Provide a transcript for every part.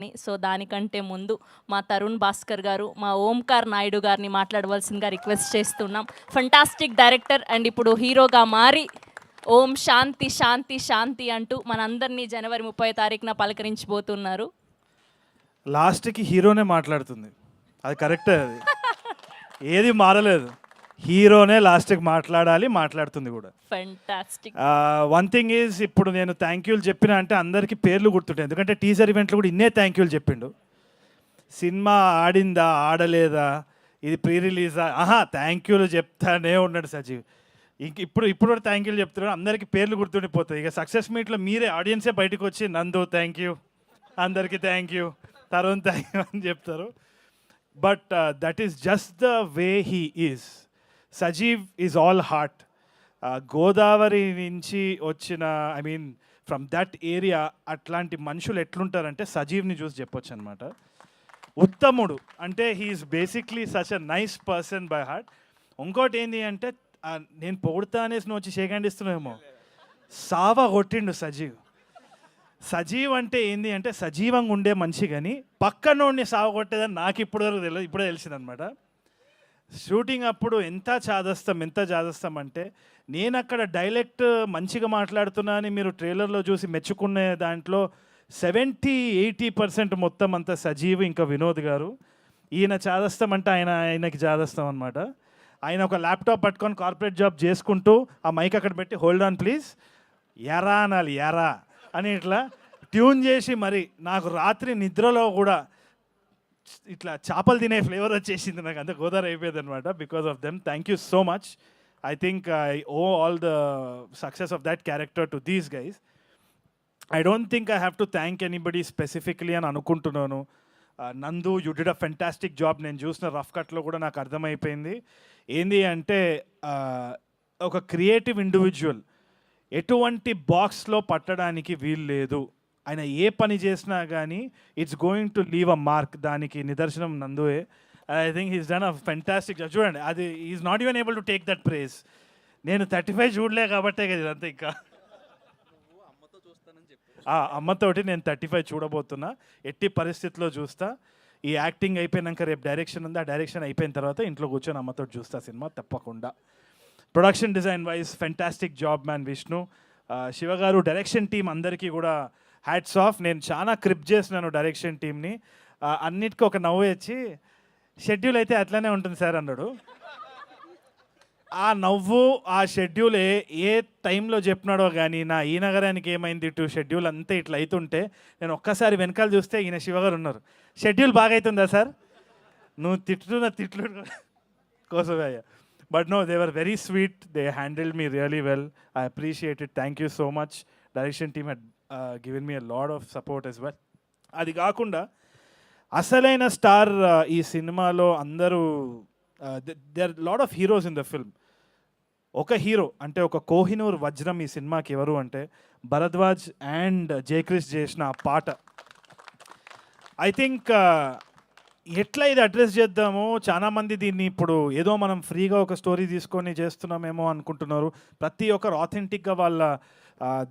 So దానికంటే ముందు మా తరుణ్ భాస్కర్ గారు, మా ఓంకార్ నాయుడు గారిని మాట్లాడవలసిందిగా రిక్వెస్ట్ చేస్తున్నాం. ఫంటాస్టిక్ డైరెక్టర్ అండ్ ఇప్పుడు హీరోగా మారి ఓం శాంతి శాంతి శాంతి అంటూ మనందరినీ జనవరి 30 తారీఖున పలకరించబోతున్నారు. లాస్ట్కి హీరోనే మాట్లాడుతుంది, అది కరెక్టే, అది ఏది మారలేదు. హీరోనే లాస్ట్కి మాట్లాడుతుంది కూడా. ఫంటాస్టిక్. వన్ థింగ్ ఈజ్, ఇప్పుడు నేను థ్యాంక్ యూలు చెప్పిన అంటే అందరికీ పేర్లు గుర్తుంటాయి, ఎందుకంటే టీజర్ ఈవెంట్లో కూడా ఇన్నే థ్యాంక్ యూలు చెప్పిండు. సినిమా ఆడిందా ఆడలేదా, ఇది ప్రీ రిలీజా, థ్యాంక్ యూలు చెప్తానే ఉన్నాడు సజీవ్. ఇప్పుడు కూడా థ్యాంక్ యూలు చెప్తున్నాడు, అందరికీ పేర్లు గుర్తుండిపోతాయి. ఇక సక్సెస్ మీట్లో మీరే ఆడియన్సే బయటకు వచ్చి నందు థ్యాంక్ యూ, అందరికీ thank you, Tarun thank you అని చెప్తారు. But that is just the way he is. Sajeev is all heart. Godavari నుంచి వచ్చిన, I mean from that area, అట్లాంటి మనుషులు ఎట్లుంటారంటే సజీవ్ని చూసి చెప్పొచ్చు అనమాట. ఉత్తముడు అంటే he is basically such a nice person by heart. ఇంకోటి ఏంటి అంటే, నేను పొగుడుతా అనేసి నువ్వు వచ్చి షేక్ హ్యాండ్ ఇస్తున్నావేమో, సావా కొట్టిండు సజీవ్. సజీవ్ అంటే ఏంది అంటే సజీవంగా ఉండే మనిషి, కానీ పక్కనోడిని సావ కొట్టేదని నాకు ఇప్పుడే తెలిసిందనమాట. షూటింగ్ అప్పుడు ఎంత చాదస్తాం అంటే, నేను అక్కడ డైలెక్ట్ మంచిగా మాట్లాడుతున్నా అని మీరు ట్రైలర్లో చూసి మెచ్చుకునే దాంట్లో 70-80% మొత్తం అంతా సజీవ్ ఇంకా వినోద్ గారు. ఈయన చాదస్తాం అంటే ఆయనకి చాదస్తాం అనమాట. ఆయన ఒక ల్యాప్టాప్ పట్టుకొని కార్పొరేట్ జాబ్ చేసుకుంటూ ఆ మైక్ అక్కడ పెట్టి హోల్డ్ ఆన్ ప్లీజ్, ఎరా అనాలి, ఎరా అని ఇట్లా ట్యూన్ చేసి, మరి నాకు రాత్రి నిద్రలో కూడా ఇట్లా చేపలు తినే ఫ్లేవర్ వచ్చేసింది, నాకు అంత గోదావరి అయిపోయింది అనమాట because of them. Thank you so much. I think I owe all the success of that character to these guys. I don't think I have to thank anybody specifically అని అనుకుంటున్నాను. Nandu, you did a fantastic job. నేను చూసిన rough కట్లో కూడా నాకు అర్థమైపోయింది ఏంది అంటే, ఒక క్రియేటివ్ ఇండివిజువల్ ఎటువంటి బాక్స్లో పట్టడానికి వీలు లేదు. ఆయన ఏ పని చేసినా కానీ it's going to leave a mark. దానికి నిదర్శనం నందువే. I think he's done a fantastic job. చూడండి, అది is not even able to take that prize. నేను 35 చూడలే కాబట్టే కదా ఇదంతా. ఇంకా అమ్మతోటి నేను 35 చూడబోతున్నా, ఎట్టి పరిస్థితిలో చూస్తా. ఈ యాక్టింగ్ అయిపోయినాక రేపు డైరెక్షన్ ఉంది, ఆ డైరెక్షన్ అయిపోయిన తర్వాత ఇంట్లో కూర్చొని అమ్మతో చూస్తా సినిమా తప్పకుండా. Production design wise fantastic job man Vishnu. Shiva గారు, డైరెక్షన్ టీం అందరికీ కూడా హ్యాట్స్ ఆఫ్. నేను చాలా క్రిప్ చేసినాను డైరెక్షన్ టీమ్ని. అన్నిటికీ ఒక నవ్వు వచ్చి, షెడ్యూల్ అయితే అట్లనే ఉంటుంది సార్ అన్నాడు. ఆ నవ్వు, ఆ షెడ్యూల్ ఏ టైంలో చెప్పినాడో కానీ, నా ఈ నగరానికి ఏమైంది టు షెడ్యూల్ అంతా ఇట్లా అవుతుంటే నేను ఒక్కసారి వెనకాల చూస్తే ఈయన శివగారు ఉన్నారు. షెడ్యూల్ బాగా అవుతుందా సార్? నువ్వు తిట్లు కోసమే అయ్యా. But no, they were very sweet, they handled me really well. I appreciate it. Thank you so much. Direction team had given me a lot of support as well. అది కాకుండా అసలైన star ఈ సినిమాలో అందరూ, there lot of heroes in the film. ఒక hero అంటే ఒక కోహినూర్ వజ్రం ఈ సినిమాకి ఎవరు అంటే భరద్వాజ్ అండ్ జయక్రిష్ చేసిన ఆ పాట. ఐ థింక్ ఎట్లా ఇది అడ్రస్ చేద్దామో, చాలామంది దీన్ని ఇప్పుడు ఏదో మనం ఫ్రీగా ఒక స్టోరీ తీసుకొని చేస్తున్నామేమో అనుకుంటున్నారు. ప్రతి ఒక్కరు ఆథెంటిక్గా వాళ్ళ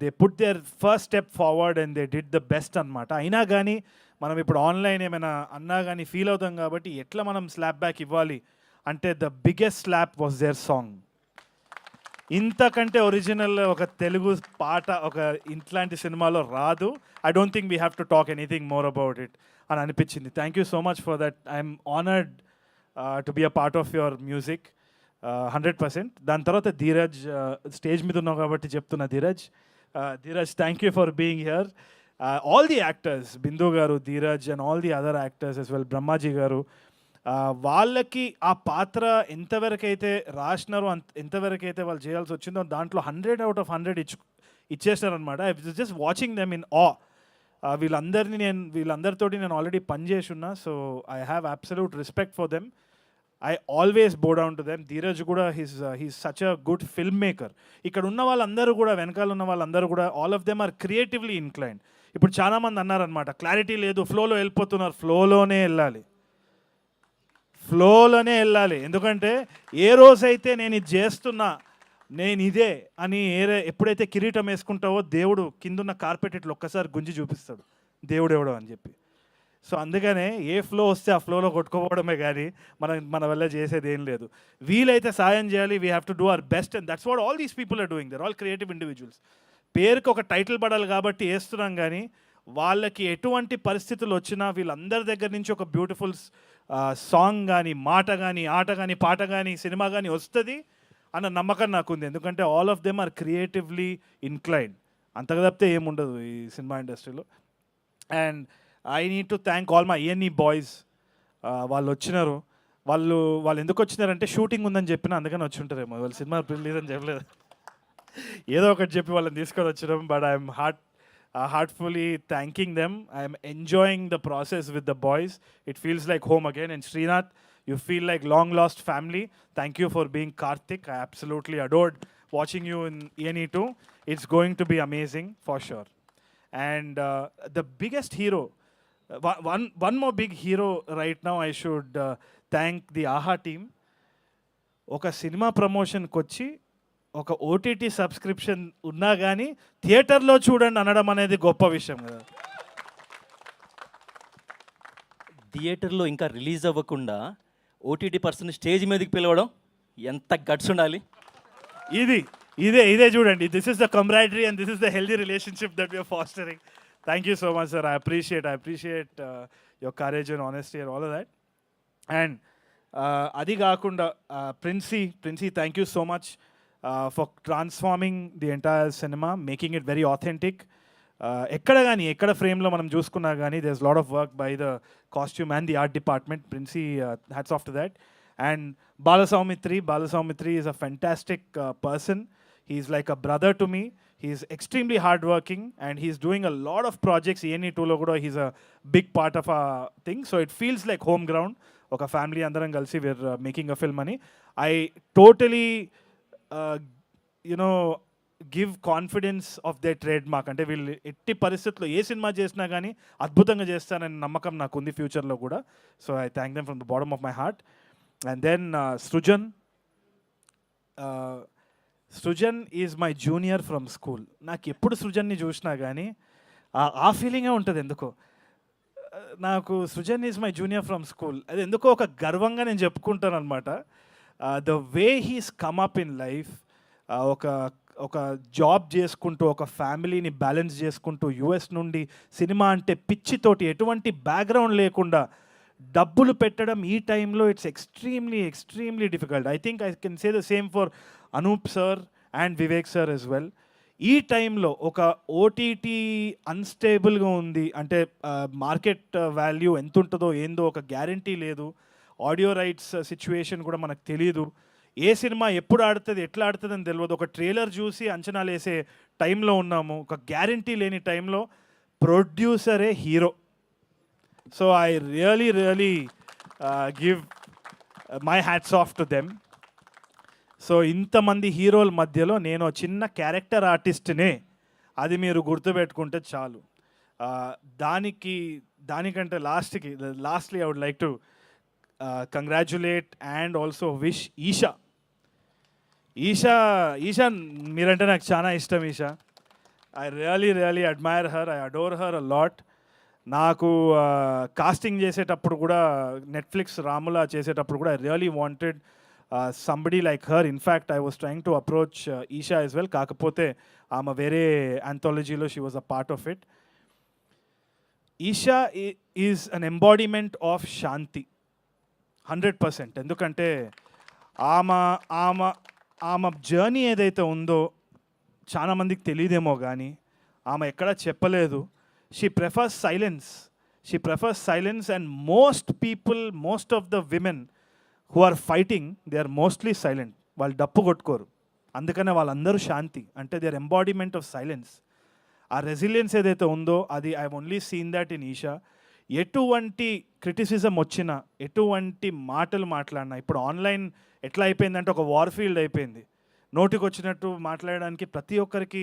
they put their first step forward and they did the best అనమాట. అయినా కానీ మనం ఇప్పుడు ఆన్లైన్ ఏమైనా అన్నా కానీ ఫీల్ అవుతాం కాబట్టి ఎట్లా మనం స్లాప్ బ్యాక్ ఇవ్వాలి అంటే, the biggest slap was their song. ఇంతకంటే ఒరిజినల్ ఒక తెలుగు పాట ఒక ఇట్లాంటి సినిమాలో రాదు. I don't think we have to talk anything more about it అని అనిపించింది. Thank you so much for that. I'm honoured to be a part of your music 100%. దాని తర్వాత ధీరజ్, స్టేజ్ మీద ఉన్నావు కాబట్టి చెప్తున్నా, Dheeraj thank you for being here. All the actors, Bindu garu, Dheeraj and all the other actors as well, Brahmaji గారు, వాళ్ళకి ఆ పాత్ర ఎంతవరకైతే రాసినారో ఎంతవరకైతే వాళ్ళు చేయాల్సి వచ్చిందో దాంట్లో 100 out of 100 ఇచ్చేసినారనమాట. I was just watching them in awe. వీళ్ళందరితోటి నేను ఆల్రెడీ పనిచేసి ఉన్నా. So I have absolute respect for them. I always bow down to them. Dheeraj కూడా he's such a good filmmaker. ఇక్కడ ఉన్న వాళ్ళందరూ కూడా, వెనకాల ఉన్న వాళ్ళందరూ కూడా, all of them are creatively inclined. ఇప్పుడు చాలామంది అన్నారనమాట, క్లారిటీ లేదు, ఫ్లోలో వెళ్ళిపోతున్నారు. ఫ్లోలోనే వెళ్ళాలి. ఎందుకంటే ఏ రోజైతే నేను ఇది చేస్తున్నా, నేను ఇదే అని ఎప్పుడైతే కిరీటం వేసుకుంటావో దేవుడు కిందున్న కార్పెట్ ఇట్లా ఒక్కసారి గుంజి చూపిస్తాడు దేవుడు ఎవడో అని చెప్పి. సో అందుకనే ఏ ఫ్లో వస్తే ఆ ఫ్లోలో కొట్టుకోవడమే కానీ మన వల్ల చేసేది ఏం లేదు. వీలైతే సాయం చేయాలి, we have to do our best, and that's what all these people are doing. They're all creative individuals. పేరుకి ఒక టైటిల్ పడాలి కాబట్టి వేస్తున్నాం, కానీ వాళ్ళకి ఎటువంటి పరిస్థితులు వచ్చినా వీళ్ళందరి దగ్గర నుంచి ఒక బ్యూటిఫుల్ సాంగ్ కానీ, మాట కానీ, ఆట కానీ, పాట కానీ, సినిమా కానీ వస్తుంది అన్న నమ్మకం నాకుంది. ఎందుకంటే all of them are creatively inclined. అంతగా తప్పితే ఏముండదు ఈ సినిమా ఇండస్ట్రీలో. And I need to thank all my ENE boys. వాళ్ళు వచ్చినారు. వాళ్ళు ఎందుకు వచ్చినారంటే షూటింగ్ ఉందని చెప్పిన, అందుకని వచ్చి ఉంటారేమో. వాళ్ళు సినిమా రిలీజ్ అని చెప్పలేదు, ఏదో ఒకటి చెప్పి వాళ్ళని తీసుకొని వచ్చినాం. But I'm heartfully thanking them. I'm enjoying the process with the boys. It feels like home again. And Srinath, you feel like long lost family. Thank you for being Karthik. I absolutely adored watching you in ENE 2. It's going to be amazing for sure. And the biggest hero, one more big hero right now, I should thank the AHA team. ఒక cinema ప్రమోషన్కి వచ్చి ఒక OTT subscription ఉన్నా కానీ థియేటర్లో చూడండి అనడం అనేది గొప్ప విషయం కదా. థియేటర్లో ఇంకా రిలీజ్ అవ్వకుండా ఓటీటీ పర్సన్ స్టేజ్ మీదకి పిలవడం ఎంత గట్స్ ఉండాలి. ఇదే చూడండి. This is the camaraderie and this is the healthy relationship that we are fostering. Thank you so much, sir. I appreciate your courage and honesty and all of that. And అది కాకుండా princi, thank you so much for transforming the entire cinema, making it very authentic. ఎక్కడ ఫ్రేమ్లో మనం చూసుకున్నా కానీ there's a lot of work by the costume and the art department. Princey, hats off to that. And Bala Saumitri is a fantastic person. He's like a brother to me. He's extremely hardworking and he's doing a lot of projects. ENE 2 kuda he's a big part of our thing. So it feels like home ground. Oka family andaram kalsi we're making a film ani. I totally give confidence of they trade mark. అంటే వీళ్ళు ఎట్టి పరిస్థితుల్లో ఏ cinema చేసినా కానీ అద్భుతంగా చేస్తానని నమ్మకం నాకు ఉంది ఫ్యూచర్లో కూడా. So I thank them from the bottom of my heart. And then Srujan is my junior from school. నాకు ఎప్పుడు సృజన్ని చూసినా కానీ ఆ ఫీలింగే ఉంటుంది ఎందుకో. నాకు Srujan is my junior from school, అది ఎందుకో ఒక గర్వంగా నేను చెప్పుకుంటాను అనమాట. The way he's come up in life, ఒక జాబ్ చేసుకుంటూ ఒక ఫ్యామిలీని బ్యాలెన్స్ చేసుకుంటూ US నుండి సినిమా అంటే పిచ్చితోటి ఎటువంటి బ్యాక్గ్రౌండ్ లేకుండా డబ్బులు పెట్టడం ఈ టైంలో it's extremely difficult. I think I can say the same for Anoop sir and Vivek sir as well. ఈ టైంలో ఒక OTT అన్స్టేబుల్గా ఉంది అంటే మార్కెట్ వాల్యూ ఎంత ఉంటుందో ఏందో ఒక గ్యారంటీ లేదు. ఆడియో రైట్స్ సిచ్యువేషన్ కూడా మనకు తెలియదు. ఏ సినిమా ఎప్పుడు ఆడుతుంది ఎట్లా ఆడుతుంది అని తెలియదు. ఒక ట్రైలర్ చూసి అంచనాలు వేసే టైంలో ఉన్నాము. ఒక గ్యారంటీ లేని టైంలో ప్రొడ్యూసరే hero. So I really give my hats off to them. So ఇంతమంది హీరోల మధ్యలో నేను చిన్న క్యారెక్టర్ ఆర్టిస్ట్నే, అది మీరు గుర్తుపెట్టుకుంటే చాలు. దానికంటే lastly I would like to congratulate and also wish Esha మీరంటే నాకు చాలా ఇష్టం. Esha, I really admire her, I adore her a lot. నాకు కాస్టింగ్ చేసేటప్పుడు కూడా నెట్ఫ్లిక్స్ రాములా చేసేటప్పుడు కూడా I really wanted somebody like her. In fact I was trying to approach Esha as well. కాకపోతే ఆమె వేరే ఆంథాలజీలో she was a part of it. Esha is an embodiment of Shanti 100%. ఎందుకంటే ఆమె జర్నీ ఏదైతే ఉందో చాలామందికి తెలియదేమో కానీ ఆమె ఎక్కడా చెప్పలేదు. She prefers silence and most of the women who are fighting they are mostly silent. వాళ్ళు డప్పు కొట్టుకోరు, అందుకనే వాళ్ళందరూ శాంతి. అంటే they are embodiment of silence. ఆ రెసిలియన్స్ ఏదైతే ఉందో అది I only seen that in Esha. ఎటువంటి క్రిటిసిజం వచ్చినా, ఎటువంటి మాటలు మాట్లాడినా, ఇప్పుడు ఆన్లైన్ ఎట్లా అయిపోయిందంటే ఒక వార్ ఫీల్డ్ అయిపోయింది. నోటికి వచ్చినట్టు మాట్లాడడానికి ప్రతి ఒక్కరికి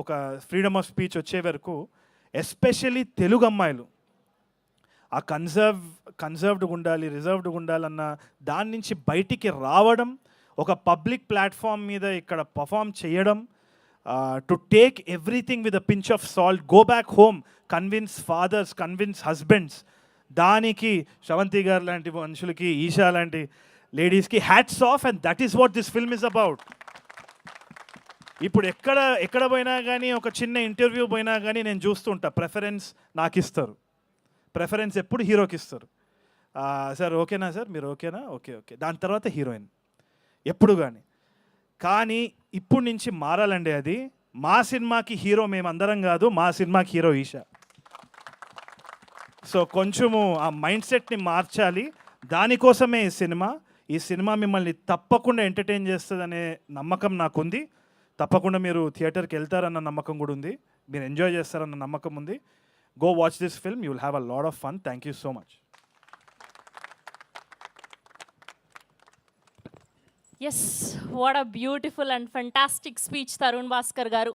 ఒక ఫ్రీడమ్ ఆఫ్ స్పీచ్ వచ్చే వరకు, ఎస్పెషల్లీ తెలుగు అమ్మాయిలు ఆ కన్సర్వ్డ్గా ఉండాలి, రిజర్వ్డ్గా ఉండాలన్న దాని నుంచి బయటికి రావడం, ఒక పబ్లిక్ ప్లాట్ఫామ్ మీద ఇక్కడ పర్ఫామ్ చేయడం, to take everything with a pinch of salt, go back home, convince fathers, convince husbands. దానికి శ్రవంతి గారు లాంటి మనుషులకి, ఈషా లాంటి లేడీస్కి hats off, and that is what this film is about. ఇప్పుడు ఎక్కడ పోయినా కానీ, ఒక చిన్న ఇంటర్వ్యూ పోయినా కానీ నేను చూస్తుంటా, ప్రెఫరెన్స్ నాకు ఇస్తారు. ప్రెఫరెన్స్ ఎప్పుడు హీరోకి ఇస్తారు. సార్ ఓకేనా, సార్ మీరు ఓకేనా, ఓకే ఓకే, దాని తర్వాత హీరోయిన్ ఎప్పుడు కానీ ఇప్పుడు నుంచి మారాలండి అది. మా సినిమాకి హీరో మేమందరం కాదు, మా సినిమాకి హీరో ఈషా. సో కొంచెము ఆ మైండ్ సెట్ని మార్చాలి. దానికోసమే ఈ సినిమా మిమ్మల్ని తప్పకుండా ఎంటర్టైన్ చేస్తుందనే నమ్మకం నాకుంది. తప్పకుండా మీరు థియేటర్కి వెళ్తారన్న నమ్మకం కూడా ఉంది, మీరు ఎంజాయ్ చేస్తారన్న నమ్మకం ఉంది. Go watch this film, you will have a lot of fun. Thank you so much. Yes, what a beautiful and fantastic speech Tarun Bhaskar గారు.